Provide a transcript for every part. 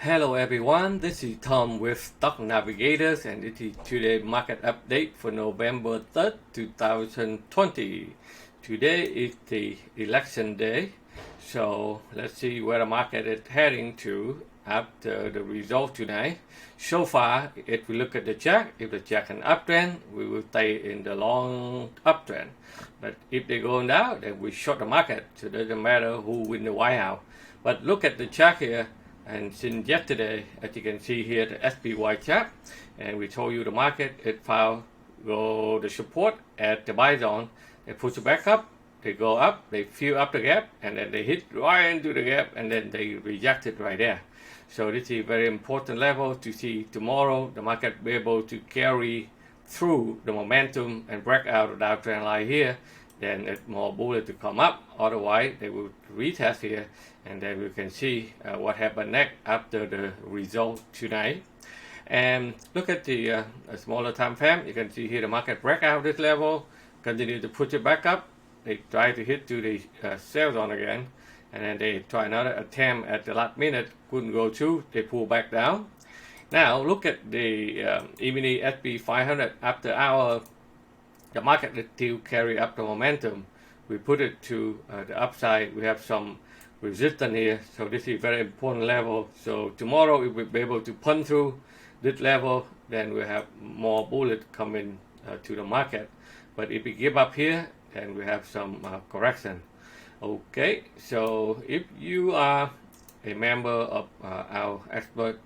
Hello everyone, this is Tom with Stock Navigators and it is today's market update for November 3rd, 2020. Today is the election day, so let's see where the market is heading to after the result tonight. So far, if we look at the chart, if the chart an uptrend, we will stay in the long uptrend. But if they go down, then we short the market, so it doesn't matter who win the White House. But look at the chart here. And since yesterday, as you can see here, the SPY chart, and we told you the market, it found the support at the buy zone. They push it back up, they go up, they fill up the gap, and then they hit right into the gap, and then they reject it right there. So this is a very important level to see tomorrow the market be able to carry through the momentum and break out of the downtrend line here. Then it's more bullish to come up. Otherwise, they will retest here, and then we can see what happened next after the result tonight. And look at the smaller time frame. You can see here the market break out this level, continue to push it back up. They try to hit to the sell zone again, and then they try another attempt at the last minute, couldn't go through. They pull back down. Now look at the E-mini SP 500 after our the market still carry up the momentum. We put it to the upside. We have some resistance here, so this is a very important level. So tomorrow, if we be able to punch through this level, then we have more bullet coming to the market. But if we give up here, then we have some correction. Okay, so if you are a member of our expert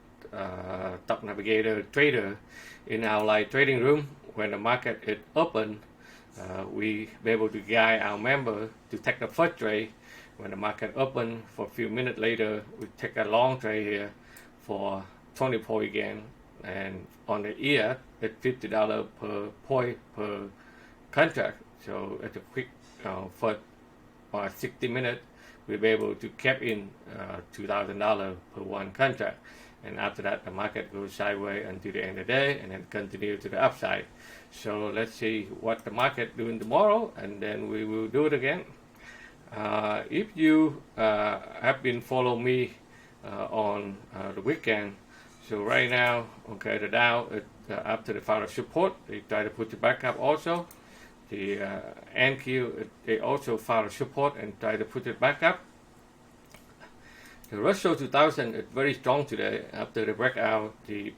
Stock Navigator trader in our live trading room, when the market is open, we be able to guide our member to take the first trade. When the market open, for a few minutes later, we take a long trade here for 20 point again, and on the year it's $50 per point per contract. So at a quick for 60 minutes, we'll be able to cap in $2,000 per one contract. And after that, the market goes sideways until the end of the day and then continue to the upside. So let's see what the market doing tomorrow, and then we will do it again. If you have been following me on the weekend, so right now, okay, the Dow, after the final support, they try to put it back up also. The NQ, they also found support and try to put it back up. The Russell 2000 is very strong today. After they break out the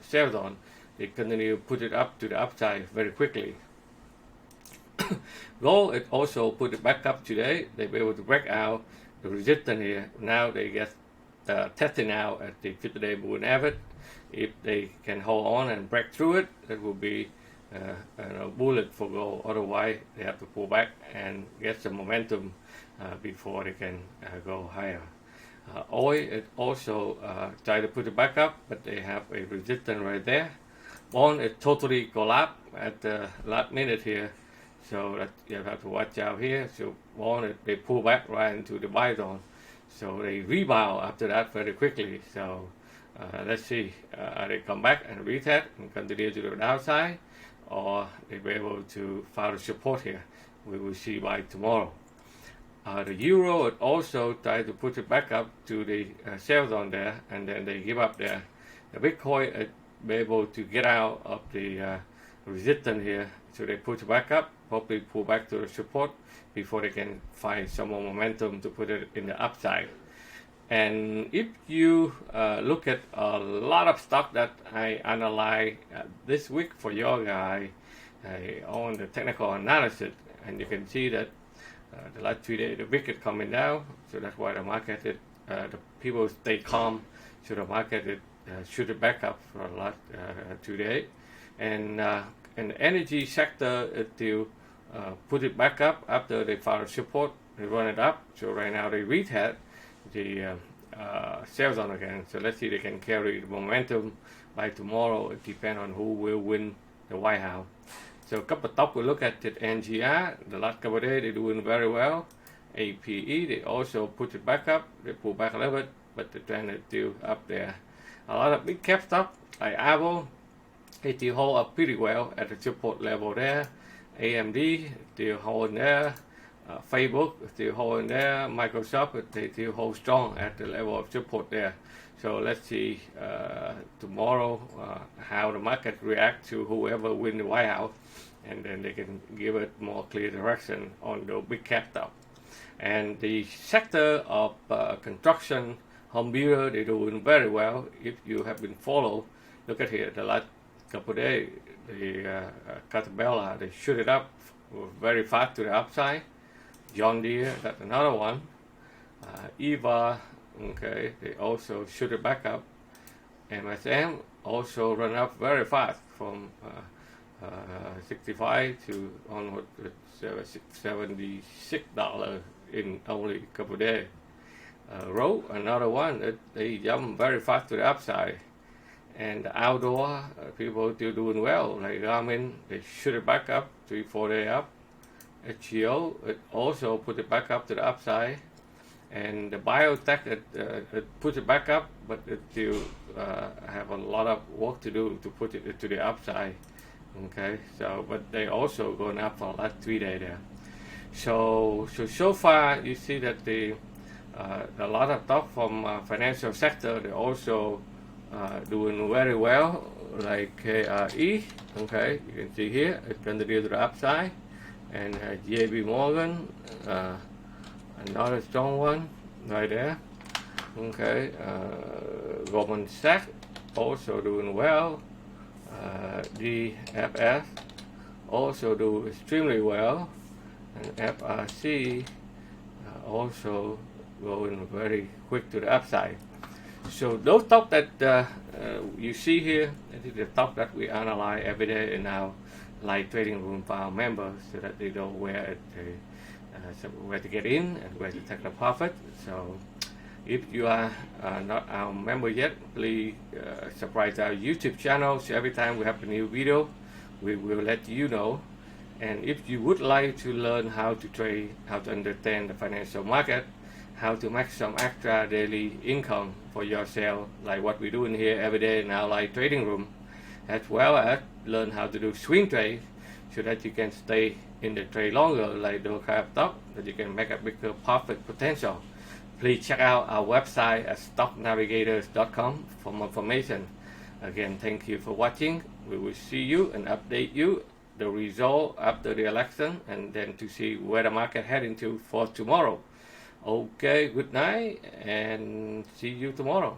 sell zone, they continue to put it up to the upside very quickly. Gold, it also put it back up today. They were able to break out the resistance here. Now they get testing out at the 50-day moving average. If they can hold on and break through it, that will be a bullet for gold. Otherwise, they have to pull back and get some momentum before they can go higher. Oil, it also try to put it back up, but they have a resistance right there. Bond, it totally collapsed at the last minute here, so that you have to watch out here. So bond, they pull back right into the buy zone, so they rebound after that very quickly. So let's see, they come back and retest and continue to the downside, or they be able to follow support here. We will see by tomorrow. The euro would also try to put it back up to the sell zone there, and then they give up there. The Bitcoin would be able to get out of the resistance here, so they put it back up, probably pull back to the support before they can find some more momentum to put it in the upside. And if you look at a lot of stock that I analyze this week for your guy on the technical analysis, and you can see that the last 3 days the wicket coming down, so that's why the market the people stay calm, so the market shoot it back up for the last 2 days. And in the energy sector, it will put it back up after they found support, they run it up. So right now they retest the sell zone again. So let's see if they can carry the momentum by tomorrow. It depends on who will win the White House. So a couple of stocks we look at the NGR. The last couple of days they're doing very well. APE, they also put it back up. They pull back a little bit, but the trend is still up there. A lot of big cap stock like Apple, it still hold up pretty well at the support level there. AMD still holding there. Facebook still holding there. Microsoft they still hold strong at the level of support there. So let's see tomorrow how the market react to whoever win the White House, and then they can give it more clear direction on the big cap stock. And the sector of construction, home builder, they're doing very well. If you have been followed, look at here the last couple of days, the Catabella, they shoot it up very fast to the upside. John Deere, that's another one. Eva, okay, they also shoot it back up. MSM also run up very fast from 65 to almost $76 in only a couple of days. Rowe, another one, they jump very fast to the upside. And the outdoor, people still doing well, like Garmin, they shoot it back up, 3-4 days up. HGO, it also put it back up to the upside. And the biotech, it put it back up, but it still have a lot of work to do to put it to the upside. Okay, so but they also going up for the last 3 days there. So far you see that a lot of stock from financial sector, they also doing very well, like KRE. Okay, you can see here it's continued to the upside, and JB Morgan, another strong one right there. Okay, Goldman Sachs also doing well. DFS also do extremely well, and FRC also going very quick to the upside. So those stocks that you see here, this is the stock that we analyze every day in our live trading room for our members, so that they know where to get in and where to take the profit. So if you are not our member yet, please subscribe to our YouTube channel. So every time we have a new video, we will let you know. And if you would like to learn how to trade, how to understand the financial market, how to make some extra daily income for yourself, like what we're doing here every day in our live trading room, as well as learn how to do swing trade, so that you can stay in the trade longer, like those kind of stock, that you can make a bigger profit potential. Please check out our website at stocknavigators.com for more information. Again, thank you for watching. We will see you and update you the result after the election, and then to see where the market heading to for tomorrow. Okay, good night and see you tomorrow.